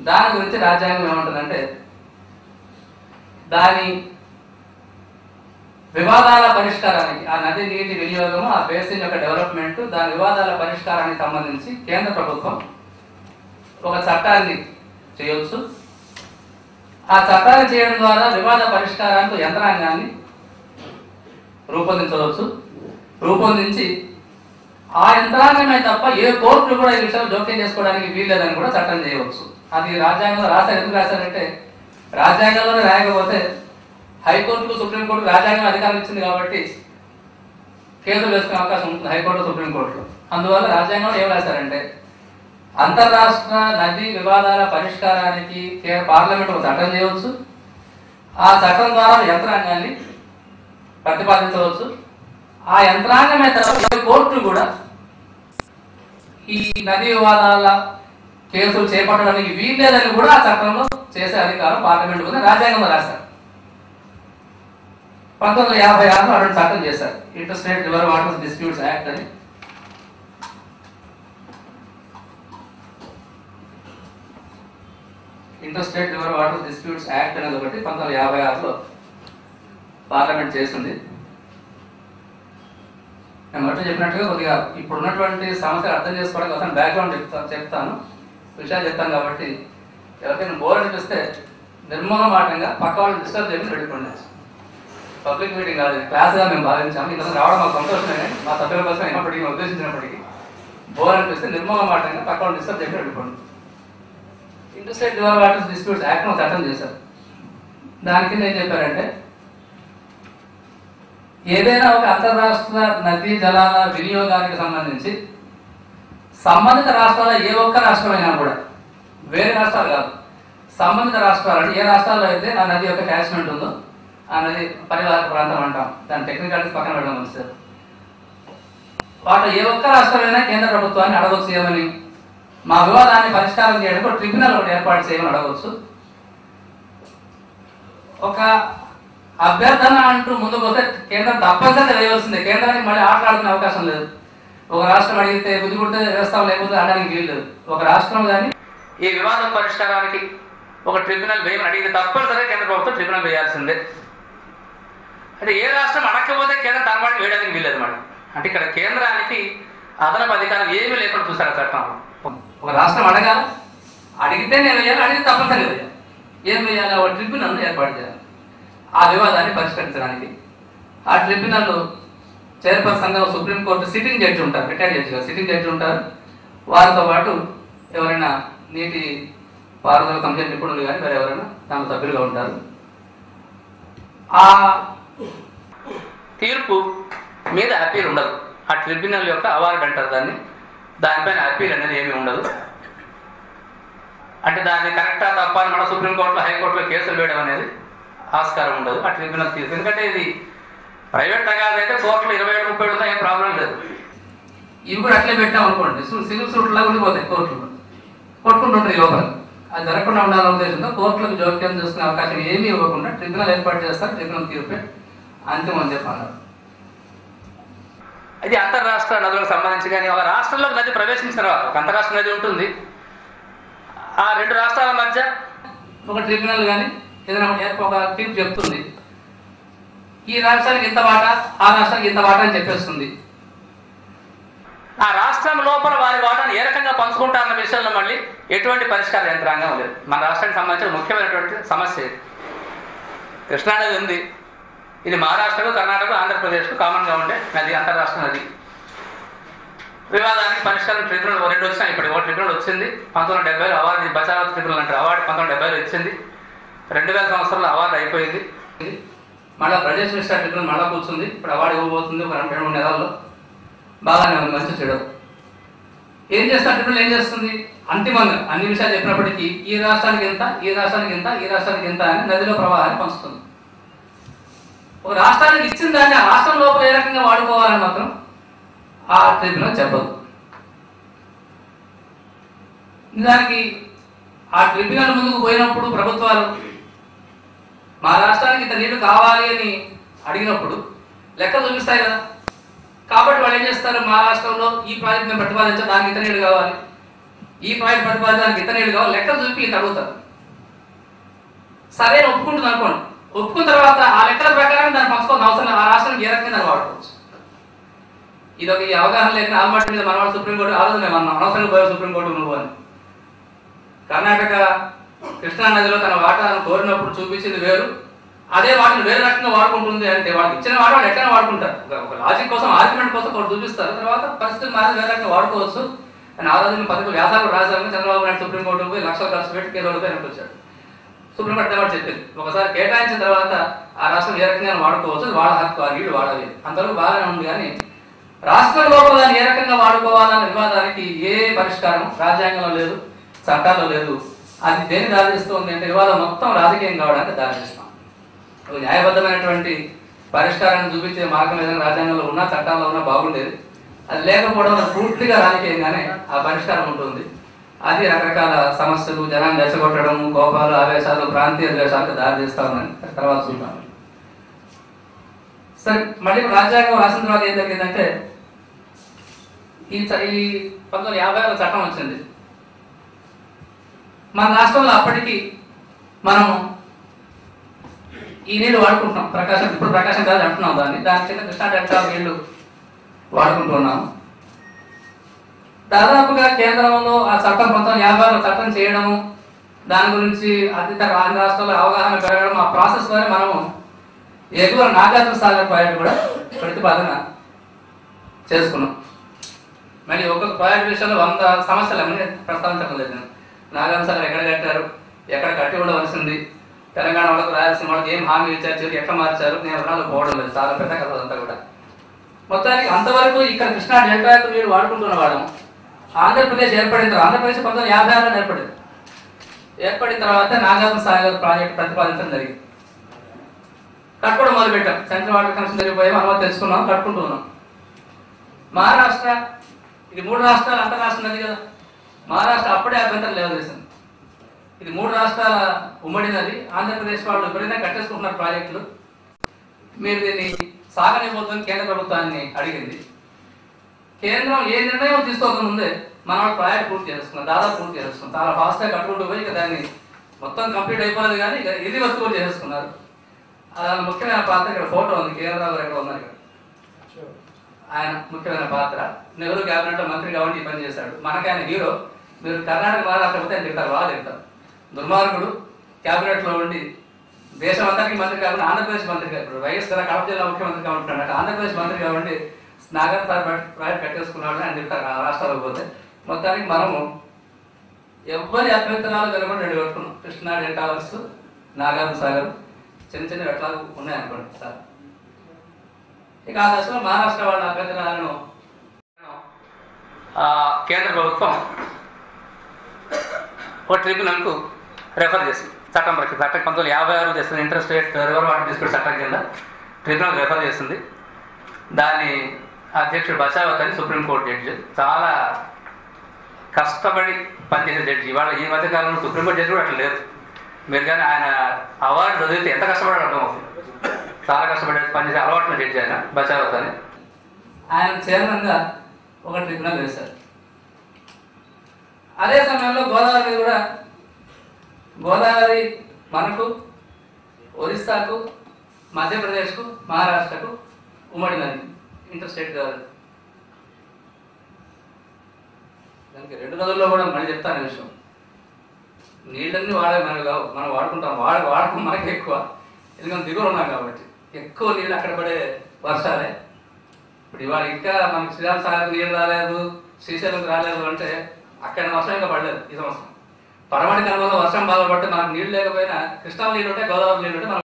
దాని గురించి రాజ్యాంగం ఏమంటుందంటే దాని వివాదాల పరిష్కారానికి, ఆ నది నీటి వినియోగము, ఆ బేసిన్ యొక్క డెవలప్మెంట్, దాని వివాదాల పరిష్కారానికి సంబంధించి కేంద్ర ప్రభుత్వం ఒక చట్టాన్ని చేయవచ్చు. ఆ చట్టాన్ని చేయడం ద్వారా వివాద పరిష్కారానికి యంత్రాంగాన్ని రూపొందించి ఆ యంత్రాంగమే తప్ప ఏ కోర్టు కూడా ఈ విషయంలో జోక్యం చేసుకోవడానికి వీల్లేదని కూడా చట్టం చేయవచ్చు. అది రాజ్యాంగంలో రాశారు. ఎందుకు రాశారంటే రాజ్యాంగంలోనే రాయకపోతే హైకోర్టుకు సుప్రీంకోర్టు రాజ్యాంగం అధికారం ఇచ్చింది కాబట్టి కేసులు వేసుకునే అవకాశం ఉంటుంది హైకోర్టు సుప్రీంకోర్టులో. అందువల్ల రాజ్యాంగంలో ఏం రాశారంటే అంతర్రాష్ట్ర నదీ వివాదాల పరిష్కారానికి పార్లమెంట్ ఒక చట్టం చేయవచ్చు. ఆ చట్టం ద్వారా యంత్రాంగాన్ని ప్రతిపాదించవచ్చు. ఆ యంత్రాంగమే తర్వాత కోర్టు కూడా ఈ నదీ వివాదాల కేసులు చేపట్టడానికి వీల్లేదని కూడా ఆ చట్టంలో చేసే అధికారం పార్లమెంట్ ఉంది. రాజ్యాంగంలో రాశారు. 1956లో అటువంటి చట్టం చేశారు, inter state river water disputes act అని. Inter state river water disputes act అనేది ఒకటి 1956లో పార్లమెంట్ చేస్తుంది. నేను మొదట చెప్పినట్టుగా కొద్దిగా ఇప్పుడు ఉన్నటువంటి సమస్యలు అర్థం చేసుకోవడానికి అతను బ్యాక్గ్రౌండ్ చెప్తాను, విషయాలు చెప్తాను. కాబట్టి ఎవరికైనా బోర్ అనిపిస్తే నిర్మోహమాటంగా పక్క వాళ్ళు డిస్టర్బ్ చేయమని వెళ్ళిపోండి. పబ్లిక్ మీటింగ్ కాదు, క్లాస్గా మేము భావించాము. ఇంత రావడం మాకు సంతోషమే. మా సభ్యుల కోసం అయినప్పటికీ ఉద్దేశించినప్పటికీ బోర్ అనిపిస్తే నిర్మోహమాటంగా పక్క వాళ్ళు డిస్టర్బ్ చేయమని వెళ్ళిపోండి. Inter state river water disputes act ఒక చట్టం చేశారు. దాని కింద ఏం చెప్పారంటే ఏదైనా ఒక అంతర్రాష్ట్ర నదీ జలాల వినియోగానికి సంబంధించి సంబంధిత రాష్ట్రాల ఏ ఒక్క రాష్ట్రమైనా కూడా, వేరే రాష్ట్రాలు కాదు, సంబంధిత రాష్ట్రాలు అంటే ఏ రాష్ట్రాల్లో అయితే ఆ నది యొక్క క్యాచ్మెంట్ ఉందో ఆ నది పరివాహక ప్రాంతం అంటాం, దాని టెక్నికాలిటీస్ పక్కన పెట్టడం వస్తుంది. వాటిలో ఏ ఒక్క రాష్ట్రమైనా కేంద్ర ప్రభుత్వాన్ని అడగవచ్చు ఏమని, మా వివాదాన్ని పరిష్కారం చేయడానికి ఒక ట్రిబ్యునల్ ఒకటి ఏర్పాటు చేయమని అడగవచ్చు. ఒక అభ్యర్థన అంటూ ముందుకు వస్తే కేంద్రం తప్పనిసరిగా వేయవలసిందే. కేంద్రానికి మళ్ళీ ఆటలాడుకునే అవకాశం లేదు. ఒక రాష్ట్రం అడిగితే బుద్ధి పుడితే వేస్తాం, లేకపోతే అనడానికి వీలు లేదు. ఒక రాష్ట్రం కానీ ఈ వివాదం పరిష్కారానికి ఒక ట్రిబ్యునల్ వేయమని అడిగితే తప్పనిసరిగా కేంద్ర ప్రభుత్వం ట్రిబ్యునల్ వేయాల్సిందే. అంటే ఏ రాష్ట్రం అడగకపోతే కేంద్రం తనబడి వేయడానికి వీల్లేదు మాట. అంటే ఇక్కడ కేంద్రానికి అదనపు అధికారం ఏమీ లేకుండా చూస్తారు చట్టంలో. ఒక రాష్ట్రం అడగాలి, అడిగితే నేను వేయాలి, అడిగితే తప్పనిసరిగా వేయాలి. ఏం వేయాలి? ఒక ట్రిబ్యునల్ ఏర్పాటు చేయాలి ఆ వివాదాన్ని పరిష్కరించడానికి. ఆ ట్రిబ్యునల్ చైర్పర్సన్గా సుప్రీంకోర్టు సిట్టింగ్ జడ్జి ఉంటారు, రిటైర్డ్ జడ్జిగా సిట్టింగ్ జడ్జి ఉంటారు. వారితో పాటు ఎవరైనా నీటి పారుదల కమిషన్ నిపుణులు కానీ వేరే ఎవరైనా దాంట్లో సభ్యులుగా ఉంటారు. ఆ తీర్పు మీద అప్పీల్ ఉండదు. ఆ ట్రిబ్యునల్ యొక్క అవార్డు అంటారు దాన్ని. దానిపైన అప్పీల్ అనేది ఏమీ ఉండదు. అంటే దాన్ని కరెక్టా తప్ప అని మన సుప్రీంకోర్టులో హైకోర్టులో కేసులు వేయడం అనేది ఆస్కారం ఉండదు ఆ ట్రిబ్యునల్ తీర్పు. ఎందుకంటే ఇది ప్రైవేట్ రంగాలు అయితే కోర్టులో 27-30 ఉన్నా ఏం ప్రాబ్లం లేదు. ఇవి కూడా అట్లే పెట్టాం అనుకోండి, సివిల్ సూట్లా ఉండిపోతాయి కోర్టులో, కొట్టుకుంటుంటారు లోపల. అది జరగకుండా ఉండాలనే ఉద్దేశంతో కోర్టులకు జోక్యం చేసుకునే అవకాశం ఏమీ ఇవ్వకుండా ట్రిబ్యునల్ ఏర్పాటు చేస్తారు. ట్రిబ్యునల్ తీర్పే అంతిమం అని చెప్పారు. ఇది అంతర్రాష్ట్ర నదులకు సంబంధించి కానీ ఒక రాష్ట్రంలో నది ప్రవేశించిన తర్వాత ఒక అంతర్రాష్ట్ర నది ఉంటుంది. ఆ రెండు రాష్ట్రాల మధ్య ఒక ట్రిబ్యునల్ కానీ ఏదైనా ఒక తీర్పు చెప్తుంది. ఈ రాష్ట్రానికి ఇంత వాటా, ఆ రాష్ట్రానికి ఇంత వాటా అని చెప్పేస్తుంది. ఆ రాష్ట్రం లోపల వారి వాటాను ఏ రకంగా పంచుకుంటారన్న విషయంలో మళ్ళీ ఎటువంటి పరిష్కార యంత్రాంగం లేదు. మన రాష్ట్రానికి సంబంధించిన ముఖ్యమైనటువంటి సమస్య ఇది. కృష్ణానది ఉంది, ఇది మహారాష్ట్రకు, కర్ణాటక, ఆంధ్రప్రదేశ్కు కామన్గా ఉండే నది, అంతర్రాష్ట్ర నది. వివాదానికి పరిష్కారం ట్రిబ్యునల్ 2 వచ్చినాయి. ఇప్పుడు ఒక ట్రిబ్యునల్ వచ్చింది 1970లో, అవార్డు బచావత్ ట్రిబ్యునల్ అంటారు. అవార్డు 1970లో ఇచ్చింది. 2000 సంవత్సరంలో అవార్డు అయిపోయింది. మళ్ళీ ప్రదేశ్ విస్టా ట్రిబ్యునల్ మళ్ళీ కూర్చుంది. ఇప్పుడు అవార్డు ఇవ్వబోతుంది ఒక 2-3 నెలల్లో. బాగానే ఉంది, మంచి చెడు. ఏం చేస్తా ట్రిబ్యునల్ ఏం చేస్తుంది? అంతిమంగా అన్ని విషయాలు చెప్పినప్పటికీ ఈ రాష్ట్రానికి ఎంత, ఈ రాష్ట్రానికి ఎంత, ఈ రాష్ట్రానికి ఎంత అని నదిలో ప్రవాహాన్ని పంచుతుంది. ఒక రాష్ట్రానికి ఇచ్చిన దాన్ని ఆ రాష్ట్రం లోపల ఏ రకంగా వాడుకోవాలని మాత్రం ఆ ట్రిబ్యునల్ చెప్పదు. దానికి ఆ ట్రిబ్యునల్ ముందుకు పోయినప్పుడు ప్రభుత్వాలు మా రాష్ట్రానికి ఇంత నీళ్లు కావాలి అని అడిగినప్పుడు లెక్క చూపిస్తాయి కదా. కాబట్టి వాళ్ళు ఏం చేస్తారు, మా రాష్ట్రంలో ఈ ప్రాజెక్ట్ మేము ప్రతిపాదించాలి, దానికి ఇంత నీళ్లు కావాలి, ఈ ప్రాజెక్ట్ ప్రతిపాదించడానికి ఇంత నీళ్ళు కావాలి లెక్కలు చూపి ఇంత అడుగుతారు. సరే ఒప్పుకుంటుంది అనుకోండి. ఒప్పుకున్న తర్వాత ఆ లెక్కల ప్రకారం దాన్ని పంచుకోవాల్సిన అవసరం లేదు. ఆ రాష్ట్రానికి ఏ రకంగా దాన్ని వాడుకోవచ్చు. ఇది ఒక ఈ అవగాహన లేకుండా ఆల్మట్టి మీద మనవాడు సుప్రీంకోర్టు ఆ రోజు మేము అనవసరంగా పోయావు సుప్రీంకోర్టు నువ్వు అని. కర్ణాటక కృష్ణా నదిలో తన వాటాను కోరినప్పుడు చూపించింది వేరు, అదే వాటిని వేరే రకంగా వాడుకుంటుంది అంటే వాళ్ళకి ఇచ్చిన వాట వాళ్ళు ఎట్లయినా వాడుకుంటారు. ఒక లాజిక్ కోసం ఆర్గ్యుమెంట్ కోసం ఒకటి చూపిస్తారు, తర్వాత పరిస్థితులు మారి వేరే రకంగా వాడుకోవచ్చు అని ఆ రోజు పథకం వ్యాసాలు రాజధాని చంద్రబాబు నాయుడు సుప్రీంకోర్టుకు పోయి లక్షలు ఖర్చు పెట్టి కేంద్రంలో వెనక్కి వచ్చాడు. సుప్రీంకోర్టు కూడా చెప్పింది ఒకసారి కేటాయించిన తర్వాత ఆ రాష్ట్రం ఏ రకంగా వాడుకోవచ్చు, వాళ్ళ హక్కు, ఆ నీళ్లు వాడాలి, అంతవరకు బాగానే ఉంది. కానీ రాష్ట్రం లోపల దాన్ని ఏ రకంగా వాడుకోవాలన్న వివాదానికి ఏ పరిష్కారం రాజ్యాంగంలో లేదు, చట్టాల్లో లేదు. అది దేని దారితీస్తుంది అంటే వివాదం మొత్తం రాజకీయం కావడానికి దారితీస్తాం. న్యాయబద్ధమైనటువంటి పరిష్కారాన్ని చూపించే మార్గం ఏదైనా రాజ్యాంగంలో ఉన్నా చట్టాల్లో ఉన్నా బాగుండేది. అది లేకపోవడం పూర్తిగా రాజకీయంగానే ఆ పరిష్కారం ఉంటుంది. అది రకరకాల సమస్యలు, జనాన్ని రెచ్చగొట్టడం, కోపాలు, ఆవేశాలు, ప్రాంతీయ ద్వేషాలకు దారితీస్తా ఉందని తర్వాత చూద్దాం. సరే, మళ్ళీ రాజ్యాంగం రాసిన తర్వాత ఏం జరిగిందంటే ఈ 1950లో చట్టం వచ్చింది. మన రాష్ట్రంలో అప్పటికి మనము ఈ నీళ్లు వాడుకుంటున్నాం. ఇప్పుడు ప్రకాశం కాదు అంటున్నాం దాన్ని. దాని కింద కృష్ణా డెల్టా నీళ్లు వాడుకుంటున్నాము. దాదాపుగా కేంద్రంలో ఆ చట్టం 1950లో చట్టం చేయడము, దాని గురించి అధిక ఆంధ్ర రాష్ట్రాల్లో అవగాహన పెరగడం, ఆ ప్రాసెస్ ద్వారా మనము ఎగువ నాగార్జున సాగర్ ప్రాజెక్టు కూడా ప్రతిపాదన చేసుకున్నాం. మళ్ళీ ఒక్కొక్క ప్రాజెక్టు విషయంలో 100 సమస్యలు అన్నీ ప్రస్తావించడం లేదు. నాగార్జున సాగర్ ఎక్కడ కట్టారు, ఎక్కడ కట్టి ఉండవలసింది, తెలంగాణ వాళ్ళకు రాయాల్సిన వాళ్ళకి ఏం హామీ ఇచ్చారు, ఎట్లా మార్చారు, నేను వివరాలు పోవడం లేదు. చాలా పెద్ద కథ అంతా కూడా. మొత్తానికి అంతవరకు ఇక్కడ కృష్ణా డెల్టాకు నీరు వాడుకుంటున్న వాళ్ళం. ఆంధ్రప్రదేశ్ ఏర్పడిన తర్వాత, ఆంధ్రప్రదేశ్ 1956లో ఏర్పడింది. ఏర్పడిన తర్వాత నాగార్జున సాగర్ ప్రాజెక్టు ప్రతిపాదించడం జరిగింది. కట్టుకోవడం మొదలుపెట్టాం. సెంట్రల్ వాటర్ కనెక్షన్ జరిగిపోయాం, అనుమతి తెచ్చుకున్నాం, కట్టుకుంటున్నాం. మహారాష్ట్ర, ఇది 3 రాష్ట్రాలు అంతర్రాష్ట్రం నది కదా. మహారాష్ట్ర అప్పుడే అభ్యంతరం లేవదేసింది. ఇది 3 రాష్ట్రాల ఉమ్మడి నది. ఆంధ్రప్రదేశ్ వాళ్ళు ఎప్పుడైనా కట్టేసుకుంటున్నారు ప్రాజెక్టులు, మీరు దీన్ని సాగనివ్వద్దని కేంద్ర ప్రభుత్వాన్ని అడిగింది. కేంద్రం ఏ నిర్ణయం తీసుకోక ముందే మన వాళ్ళు ప్రాజెక్ట్ పూర్తి చేసుకున్నారు, దాదాపు పూర్తి చేసుకున్నారు. చాలా ఫాస్ట్గా కట్టుకుంటూ పోయి ఇక దాన్ని మొత్తం కంప్లీట్ అయిపోలేదు. కానీ ఇక ఇది వస్తువులు చేసుకున్నారు. ముఖ్యమైన పాత్ర ఇక్కడ ఫోటో ఉంది, కేంద్రరావు గారు ఎక్కడ ఉన్నారు. ఆయన ముఖ్యమైన పాత్ర. నెహ్రూ క్యాబినెట్ లో మంత్రి కాబట్టి ఈ పని చేశాడు. మనకి ఆయన హీరో. మీరు కర్ణాటక మహారాష్ట్రపోతే ఆయన తింటారు, బాగా తింటారు. దుర్మార్గుడు క్యాబినెట్ లో ఉండి దేశం అంతటికి మంత్రి కాబట్టి ఆంధ్రప్రదేశ్ మంత్రి కాదు. ఇప్పుడు వైఎస్ గారు కడప జిల్లా ముఖ్యమంత్రిగా ఉంటున్నాడు. ఆంధ్రప్రదేశ్ మంత్రి కాబట్టి నాగార్జున సాగర్ ప్రాజెక్ట్ కట్టేసుకున్నాడు అని తింటారు రాష్ట్రాలకు పోతే. మొత్తానికి మనము ఎవరి అభ్యంతరాలు కలగకుండా 2 కట్టుకున్నాం. కృష్ణా డెల్టా వర్స్, నాగార్జున సాగర్ చిన్న చిన్న ఎట్లాగూ ఉన్నాయనుకోండి సార్. ఇక ఆ దశలో మహారాష్ట్ర వాళ్ళ అభ్యంతరాలను కేంద్ర ప్రభుత్వం ఒక ట్రిబ్యునల్కు రెఫర్ చేసింది. చట్టం 1956 చేస్తుంది. Inter state river water dispute చట్టం కింద ట్రిబ్యునల్ రెఫర్ చేసింది. దాని అధ్యక్షుడు బచావత్ అని సుప్రీంకోర్టు జడ్జి, చాలా కష్టపడి పనిచేసే జడ్జి. ఇవాళ ఈ మధ్యకాలంలో సుప్రీంకోర్టు జడ్జి కూడా అట్లా లేదు. మీరు కానీ ఆయన అవార్డు చదివితే ఎంత కష్టపడాడు అర్థమవుతుంది. చాలా కష్టపడే పనిచేసే అలవాటున జడ్జి ఆయన బచావత్ అని. ఆయన చైర్మన్గా ఒక ట్రిబ్యునల్ వేశారు. అదే సమయంలో గోదావరి కూడా, గోదావరి మనకు, ఒరిస్సాకు, మధ్యప్రదేశ్కు, మహారాష్ట్రకు ఉమ్మడి నది, ఇంటర్ స్టేట్ గవర్నమెంట్. దానికి 2 నదుల్లో కూడా మళ్ళీ చెప్తాను విషయం. నీళ్ళన్నీ వాడే మనకు కావు, మనం వాడుకుంటాం. వాడకం మనకి ఎక్కువ, ఎందుకంటే దిగువ ఉన్నాం కాబట్టి. ఎక్కువ నీళ్ళు అక్కడ పడే వర్షాలే. ఇప్పుడు ఇవాళ ఇంకా మనకి శ్రీరామ్ సాగర్ నీళ్ళు రాలేదు, శ్రీశైలంకి రాలేదు అంటే అక్కడ వర్షం ఇంకా పడలేదు ఈ సంవత్సరం. పడమటి కనుమలో వర్షం బాగా పడితే మనకు నీళ్ళు లేకపోయినా కృష్ణా నీళ్ళు ఉంటే, గోదావరి నీళ్ళు ఉంటే మనం